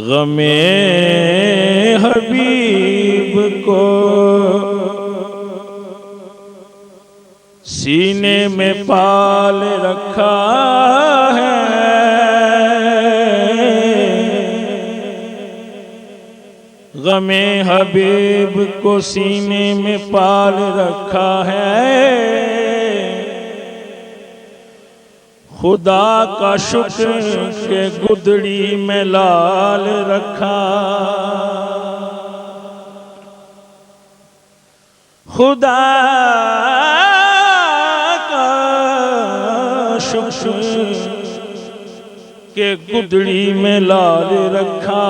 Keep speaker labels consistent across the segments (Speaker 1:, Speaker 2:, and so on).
Speaker 1: गमे हबीब को सीने में पाल रखा है। गमे हबीब को सीने में पाल रखा है। खुदा का शुक्र के गुदड़ी में लाल रखा। खुदा का शुक्र के गुदड़ी में लाल रखा।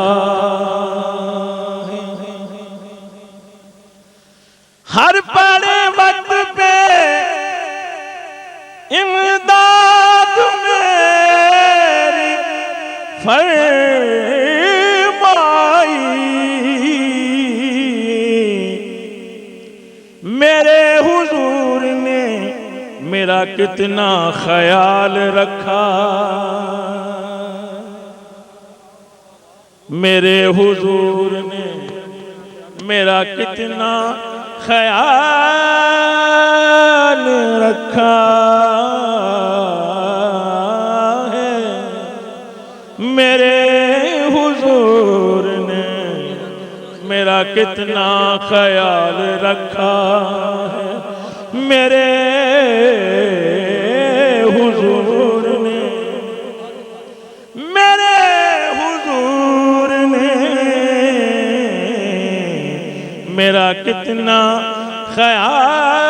Speaker 1: हर पड़े वक्त पे इमदाद मेरी फरमाई। मेरे हुजूर ने मेरा कितना ख्याल रखा। मेरे हुजूर ने मेरा कितना ख्याल रखा है। मेरे हुजूर ने मेरा कितना ख्याल रखा है। मेरे हुजूर ने मेरा कितना ख्याल